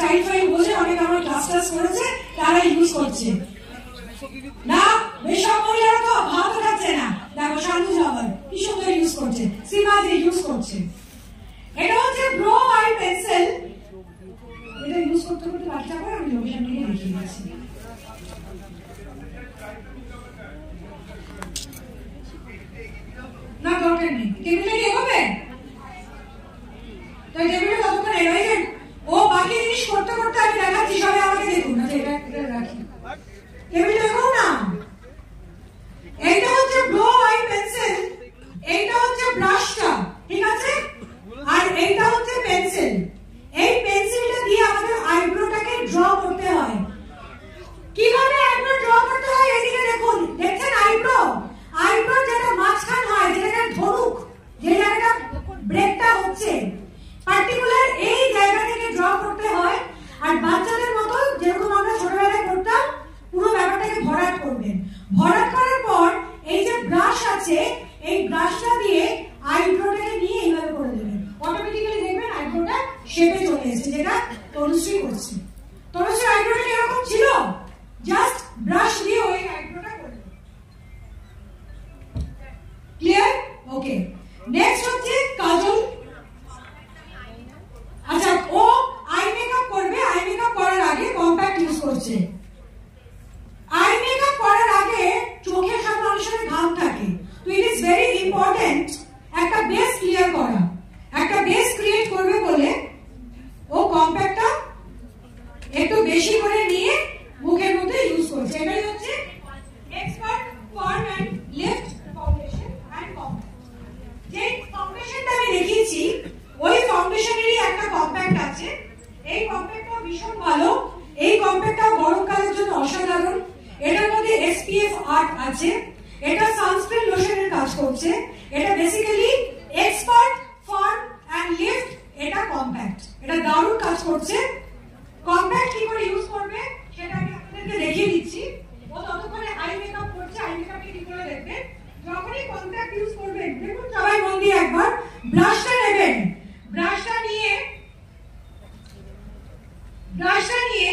Style file বলে অনেক আমার ক্লাস টাস করেছে, তারা ইউজ করছে না। বেসব মহিলারা তো ভাত খাচ্ছে না, দেখো শান্তু জওয়ার কি সুন্দর ইউজ করছে, সীমাদি ইউজ করছে। এটা হচ্ছে ব্রো আই পেন্সিল, এটা ইউজ করতে করতে বাচ্চা করে আমি লোকেশন থেকে দেখিয়ে দিচ্ছি। না দরকার নেই, টেবিলে কি হবে তো টেবিলে কতক্ষণ এগোয় ও বাকি জিনিস করতে করতে আমি দেখাচ্ছি, সবাই আমাকে দেখুন না, এটা রাখি টেবিলে দেখো না। এইটা হচ্ছে ব্রো আই পেন্সিল, এইটা হচ্ছে ব্রাশটা, ঠিক আছে, আর এইটা হচ্ছে পেন্সিল। এই পেন্সিলটা দিয়ে আমাদের আইব্রোটাকে ড্র করতে হয়। কিভাবে আইব্রো ড্র করতে হয় এদিকে দেখুন, দেখছেন আইব্রো, আইব্রো যেটা মাঝখান হয়, যেটা ধনুক, যে জায়গাটা ব্রেকটা হচ্ছে পার্টিকুলার এই জায়গা থেকে ড্র করতে হয়। আর বাচ্চাদের মতো যেরকম আমরা ছোটবেলায় করতাম পুরো ব্যাপারটাকে ভরাট করবেন। ভরাট করার পর এই যে ব্রাশ আছে, এই ব্রাশটা দিয়ে আইব্রোটাকে নিয়ে এইভাবে করে দেবেন, অটোমেটিক্যালি দেখবেন আইব্রোটা শেপে চলে এসেছে, যেটা তনুশ্রী করছে। তনুশ্রী আইব্রোটা এরকম ছিল, জাস্ট ব্রাশ দিয়ে ওই আইব্রোটা করে দেবেন। ক্লিয়ার? ওকে, নেক্সট হচ্ছে কাজল। আচ্ছা, ও আই মেকআপ করবে, আই মেকআপ করার আগে কম্প্যাক্ট ইউজ করছে। আই মেকআপ করার আগে চোখে সব মানুষের ঘাম থাকে, তো ইট ইজ ভেরি ইম্পর্টেন্ট একটা বেস ক্লিয়ার করা। একটা বেস ক্রিয়েট করবে বলে ও কম্প্যাক্টটা একটু বেশি করে নিয়ে মুখের মধ্যে ইউজ করছে। এটাই হচ্ছে expert firm and lift foundation and compact. যে ফাউন্ডেশনটা আমি দেখিয়েছি ওই ফাউন্ডেশনেরই একটা কম্প্যাক্ট আছে। এই কম্প্যাক্টটা ভীষণ ভালো, এই কম্প্যাক্টটা গরমকালের জন্য অসাধারণ। এটার মধ্যে SPF 8 আছে, এটা সানস্ক্রিন লোশনের কাজ করছে। এটা basically expert firm and lift, এটা কম্প্যাক্ট, এটা দারুণ কাজ করছে। কম্প্যাক্ট কি করে ইউজ করবে সেটা আমি আপনাদেরকে দেখিয়ে দিচ্ছি। ও ততক্ষণে আই মেকআপ করছে, আই মেকআপ কি করে দেখবেন। যখনই কম্প্যাক্ট ইউজ করবেন, দেখুন সবাই মন দিয়ে একবার ব্রাশটা নেবেন, ব্রাশটা নিয়ে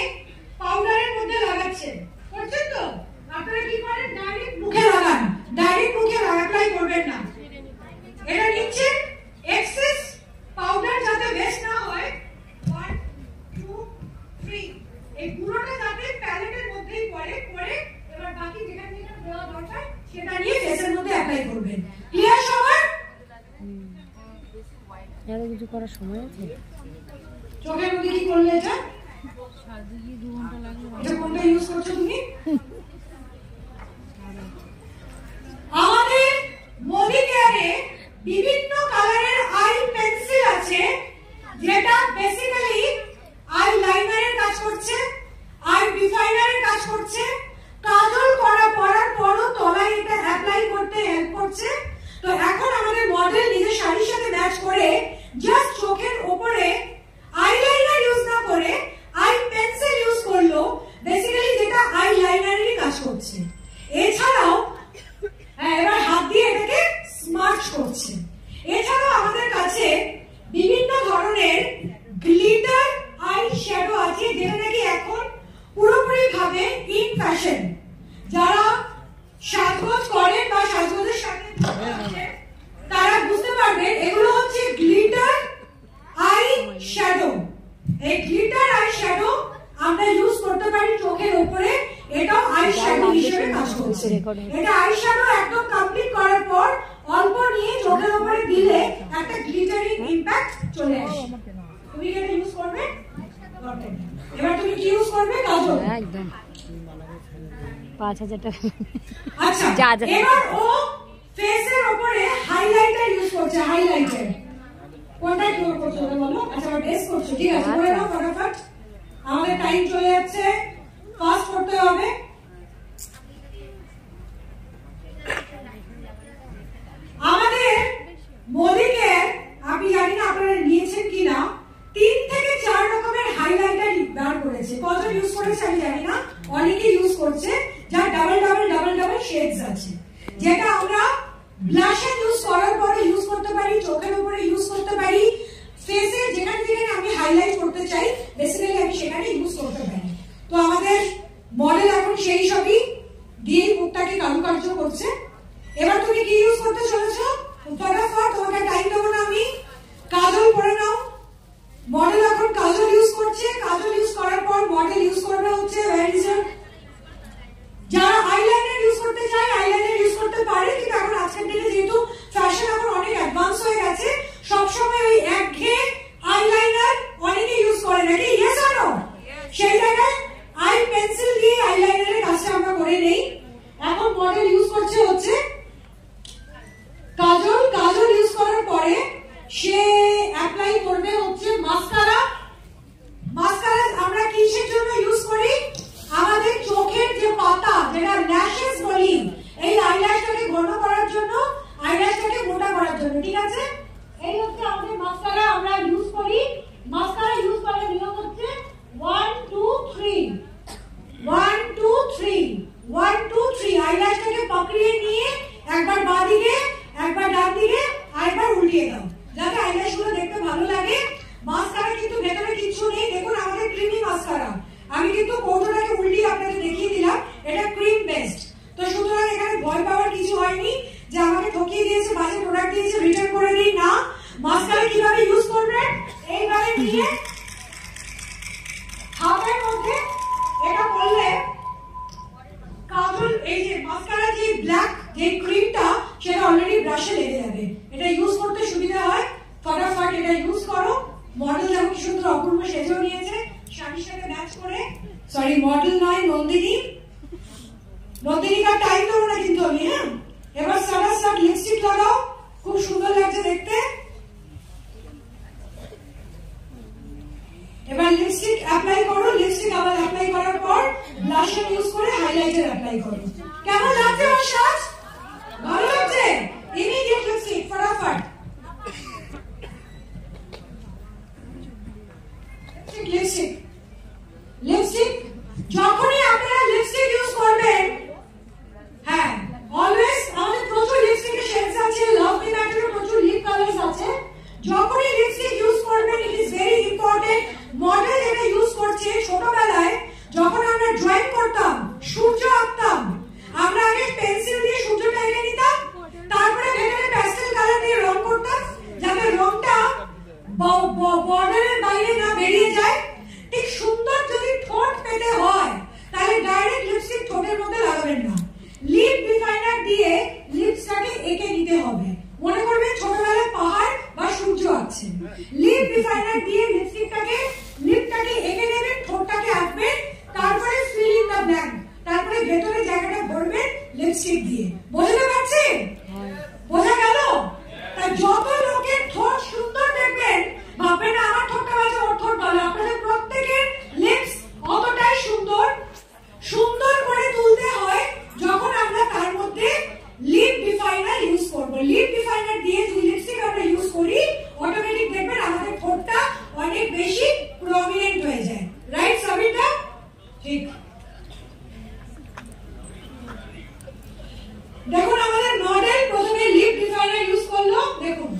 পাউডারের মধ্যে লাগাচ্ছেন, করছেন তো? আপনারা কি করেন, ডাইরেক্ট মুখে লাগান, ডাইরেক্ট মুখে অ্যাপ্লাই করবেন না। এটা নিচ্ছেন, এক্সেস পাউডার যাতে ওয়েস্ট না হয়, 1 2 3 এই পুরোটা যাতে প্যালেটের মধ্যেই পড়ে, এবার বাকি যেটা দেওয়া দরকার সেটা নিয়ে ফেসের মধ্যে অ্যাপ্লাই করবেন। ক্লিয়ার সবার? এর কিছু করার সময় আছে? চোখের মধ্যে কি করলে এটা? সাজিয়ে 2 ঘন্টা লাগবে। এটা কোনটা ইউজ করছো তুমি? আমাদের মোদি কেয়ারে বিভিন্ন কালারের আই পেন্সিল আছে, যেটা বেসিক্যালি আই লাইনারের কাজ করছে, আই ডিফাইনারের কাজ করছে, কাজল পরার পরও তলায় এটা অ্যাপ্লাই করতে হেল্প করছে। তো এখন আমাদের মডেল নিজের শাড়ির সাথে ম্যাচ করে জাস্ট চোখের উপরে আইলাইনার ইউজ না করে আই পেন্সিল ইউজ করলো, বেসিক্যালি যেটা আই লাইনারেরই কাজ করছে। এছাড়াও এবার হাত দিয়ে এটাকে স্মার্ট করছে। এছাড়াও আমাদের কাছে বিভিন্ন ধরনের গ্লিটার আই শ্যাডো আছে, যেটা নাকি এখন পুরোপুরি ভাবে ইন ফ্যাশন। যারা সাজগোজ করেন বা সাজগোজের সাথে তারা বুঝতে পারবেন এগুলো হচ্ছে গ্লিটার আই শ্যাডো। এই গ্লিটার আই শ্যাডো আমরা ইউজ করতে পারি চোখের উপরে, এটাও আই শ্যাডো হিসেবে কাজ করছে। এটা আই শ্যাডো একদম কমপ্লিট করার পর অল্প নিয়ে চোখের উপরে দিলে একটা গ্লিটারি ইমপ্যাক্ট চলে আসে। তুমি এটা ইউজ করবে? এবার তুমি কি ইউজ করবে? কাজল। একদম 5000 টাকা। আচ্ছা, এবার ও ফেসের উপরে হাইলাইটার ইউজ করছে। হাইলাইটার কোনটা ইউজ করছো বলো? আচ্ছা, বেস করছো, ঠিক আছে, করে নাও ফটাফট, আমাদের টাইম চলে যাচ্ছে, ফাস্ট করতে হবে। আমাদের মোদিকে আমি জানি না আপনারা নিয়েছেন কিনা, 3 থেকে 4 রকমের হাইলাইটার বার করেছে। কজন ইউজ করেছে আমি জানি না, অনেকে ইউজ করছে, যার ডাবল শেডস আছে, যেটা আমরা ব্লাশে ইউজ করার পরে ইউজ করতে পারি, চোখের উপরে ইউজ করতে পারি, ফেসে যেখানে যেখানে আমি হাইলাইট করতে চাই বেসিক্যালি আমি সবসময় ওই একঘেয়ে আইলাইনার অনেকে ইউজ করে নাকি, ইয়েস অর নো? সেই জায়গায় আই পেন্সিল দিয়ে আইলাইনারের কাজটা আমরা করে নেই। এখন মডেল ইউজ করছে হচ্ছে কাজল। কাজল ইউজ করার পরে সে অ্যাপ্লাই করবে হচ্ছে মাস্কারা। মাস্কারা আমরা কিসের জন্য ইউজ করি? আমাদের চোখের যে পাতা, যেটা ল্যাশেস বলি, এই আইল্যাশটাকে ঘন করার জন্য, আইল্যাশটাকে মোটা করার জন্য, ঠিক আছে? এই হচ্ছে আমাদের মাস্কারা আমরা ইউজ করি। মাস্কারা ইউজ করার নিয়ম হচ্ছে 1 2 3 1 2 3 1 2 3 আইল্যাশটাকে পকড়িয়ে নিয়ে একবার বাঁ দিকে, একবার ডান দিকে, আরেকবার উল্টিয়ে দাও, যাতে আইল্যাশগুলো দেখতে ভালো লাগে। মাস্কারা কিন্তু ভেতরে কিছু নেই, দেখুন আমাদের ক্রিমি মাস্কারা। আমি কিন্তু কৌটোটাকে উল্টিয়ে আপনাদের দেখিয়ে দিলাম, এটা ক্রিম বেসড। তো সুতরাং এখানে ভয় পাওয়ার কিছু হয়নি যে আমাকে ঠকিয়ে দিয়েছে, বাজে প্রোডাক্ট দিয়েছে, রিটার্ন করে দিই না। মাস্কারা কিভাবে ইউজ করবেন? এইভাবে নিয়ে হাতের মধ্যে এটা করলে কাজল, এই যে মাস্কারা যে ব্ল্যাক যে ক্রিমটা, সেটা অলরেডি ব্রাশে লেগে যাবে। এটা ইউজ করতে সুবিধা হয়, ফটাফট এটা ইউজ করো। মডেল দেখো কি সুন্দর অপূর্ব সেজেও নিয়েছে শাড়ির সাথে ম্যাচ করে। সরি, মডেল নয়, নন্দিনী। নন্দিনীকার টাইম দেবো না কিন্তু আমি, হ্যাঁ? এবার সারা সাট লিপস্টিক লাগাও, খুব সুন্দর লাগছে দেখতে। এবার লিপস্টিক অ্যাপ্লাই করো। লিপস্টিক আবার অ্যাপ্লাই করার পর ব্লাশার ইউজ করে হাইলাইটার অ্যাপ্লাই করো। কেমন লাগছে আমার সাজ? ভালো লাগছে? ইমিডিয়েট লিপস্টিক ফটাফট। লিপস্টিক লিপস্টিক যখনই আপনারা লিপস্টিক ইউজ করবেন, হ্যাঁ, অলওয়েজ আমাদের প্রচুর লিপস্টিকের শেডস আছে, লাভলি ম্যাটারের প্রচুর লিপ কালারস আছে। যখনই লিপস্টিক ইউজ করবেন, it is very important. Model যেটা ইউজ করছে, ছোটবেলায় যখন আমরা ড্রয়িং করতাম, সূর্য আঁকতাম, আমরা আগে পেন্সিল দিয়ে সূর্যটা এঁকে নিতাম, তারপরে ভেতরে প্যাস্টেল কালার দিয়ে রং করতাম, যাতে রংটা বর্ডারের বাইরে না বেরিয়ে যায়। ঠিক সুন্দর যদি ঠোঁট পেতে হয়, তাহলে ডাইরেক্ট লিপস্টিক ঠোঁটের মধ্যে লাগাবেন না, লিপ ডিফাইনার দিয়ে লিপসটাকে এঁকে নিতে হবে। মনে করবেন ছোটবেলায় পাহাড় বা সূর্য আছে, লিপ ডিফাইনার দিয়ে লিপটাকে এঁকে নেবেন, ঠোঁটটাকে আঁকবেন, তারপরে ফিল ইন দ্য ব্ল্যাঙ্ক, তারপরে ভেতরে জায়গাটা ভরবেন লিপস্টিক দিয়ে। বুঝতে পারছেন? বোঝা গেল? তাই যত লোকের ঠোঁট সুন্দর দেখবেন, ভাববেন না আমার ঠোঁটটা বাজে, ওর ঠোঁট ভালো। আপনাদের প্রত্যেকের লিপস অতটাই সুন্দর। সুন্দর করে তুলতে হয় যখন আমরা তার মধ্যে লিপ ডিফাইনার ইউজ করব। লিপ ডিফাইনার দিয়ে যদি লিপস্টিক আমরা ইউজ করি, অটোমেটিক দেখবেন আমাদের ঠোঁটটা অনেক বেশি প্রমিনেন্ট হয়ে যায়। রাইট সাবিতা? ঠিক। দেখুন আমাদের মডেল প্রথমে লিপ ডিফাইনার ইউজ করলো, দেখুন,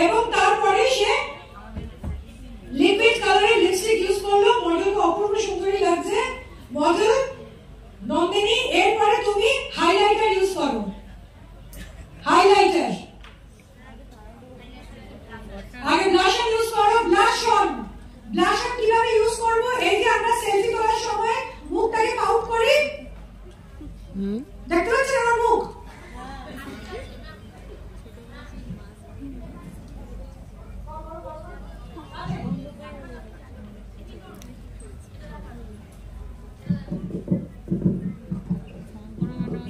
এবং তারপরে সে লিপিড কালারের লিপস্টিক ইউজ করলো। মডেলকে অপূর্ব সুন্দরী লাগছে। মডেল নন্দিনী, এরপরে তুমি হাইলাইটার ইউজ করো। হাইলাইটার আগে ব্লাশার ইউজ করো। ব্লাশার কিভাবে ইউজ করবো? এই যে আমরা সেলফি তোলার সময় মুখটাকে কাউট করি, দেখতে পাচ্ছেন আমার মুখ?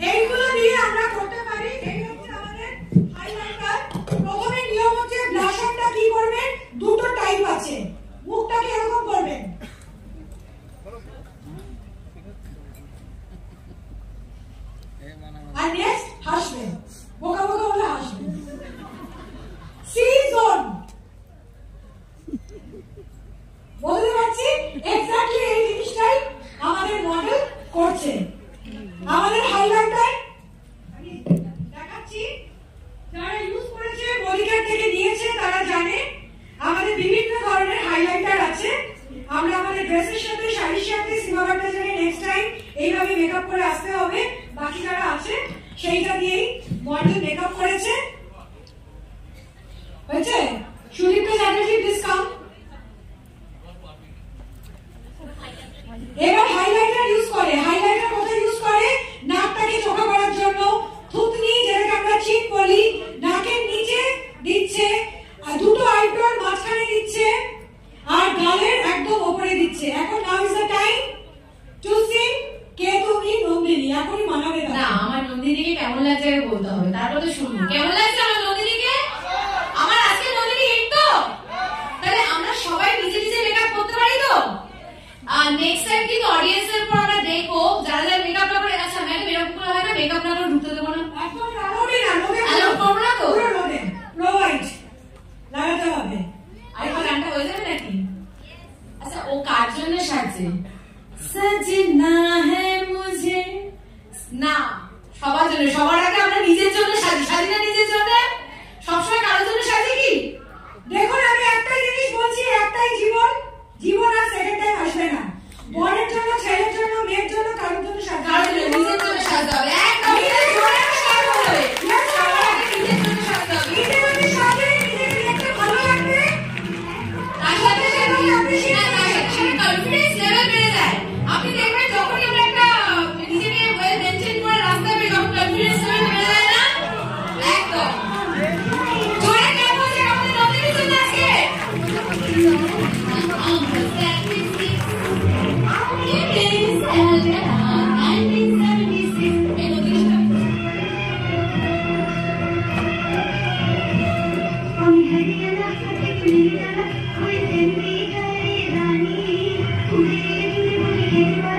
এইগুলো দিয়ে আমরা করতে পারি। এই হচ্ছে আমাদের হাইলাইটার। প্রথমে নিয়ম হচ্ছে ব্লাশারটা কি করবেন, দুটো টাইপ আছে। মুখটাকে এরকম করবেন, আর নেক্সট হাসবেন, বোকা বোকা বলে হাসবেন। সি জোন, বলতে পারছি এক্স্যাক্টলি এই জিনিসটাই আমাদের মডেল করছে। আমাদের হাইলাইটার আমি দেখাচ্ছি, যারা ইউজ করেছে বডিকার থেকে নিয়েছে তারা জানে আমাদের বিভিন্ন ধরনের হাইলাইটার আছে। আমরা আমাদের ড্রেসের সাথে, শাড়ির সাথে, সিমাবারটা জায়গায় নেক্সট টাইম এইভাবে মেকআপ করে আসতে হবে। বাকি যারা আছে সেইটা দিয়েই মডেল মেকআপ করেছে। হয়েছে? সুদীপ্ত চ্যাটার্জি ডিসকাউন্ট। এবার হাইলাইটার ইউজ করে। হাইলাইটার কোথায় ইউজ করে? নাকটাকে চোখা করার জন্য। থুতনি, যেটাকে আমরা চিক বলি, নাকের নিচে দিচ্ছে, আছে সজনা है मुझे না সবার জন্য সবার আগে আমরা নিজের জন্য সাজি সাজি না নিজের জন্য সবসময় কারোর জন্য সাজি কি দেখুন আমি একটাই জিনিস বলছি একটাই জীবন জীবন আর সেকেন্ড টাইম আসবে না বরের জন্য ছেলের জন্য মেয়ের জন্য কারোর জন্য সাজতে কারোর জন্য নিজের জন্য সাজতে হবে একদম নিজের জন্য সাজতে হবে সবার আগে নিজের জন্য সাজতে হবে নিজে যদি সাজে নিজেকে দেখতে ভালো লাগবে তার সাথে কনফিডেন্স লেভেল বেড়ে যায় আপনি দেখবেন যখনই আমরা একটা নিজেকে ওয়েল মেইনটেইন করে রাস্তায় বের যখন কনফিডেন্স লেভেল বেড়ে যায় না একদম জোরে কেন বলছে আমাদের নতুন কিছু আজকে हरियाणा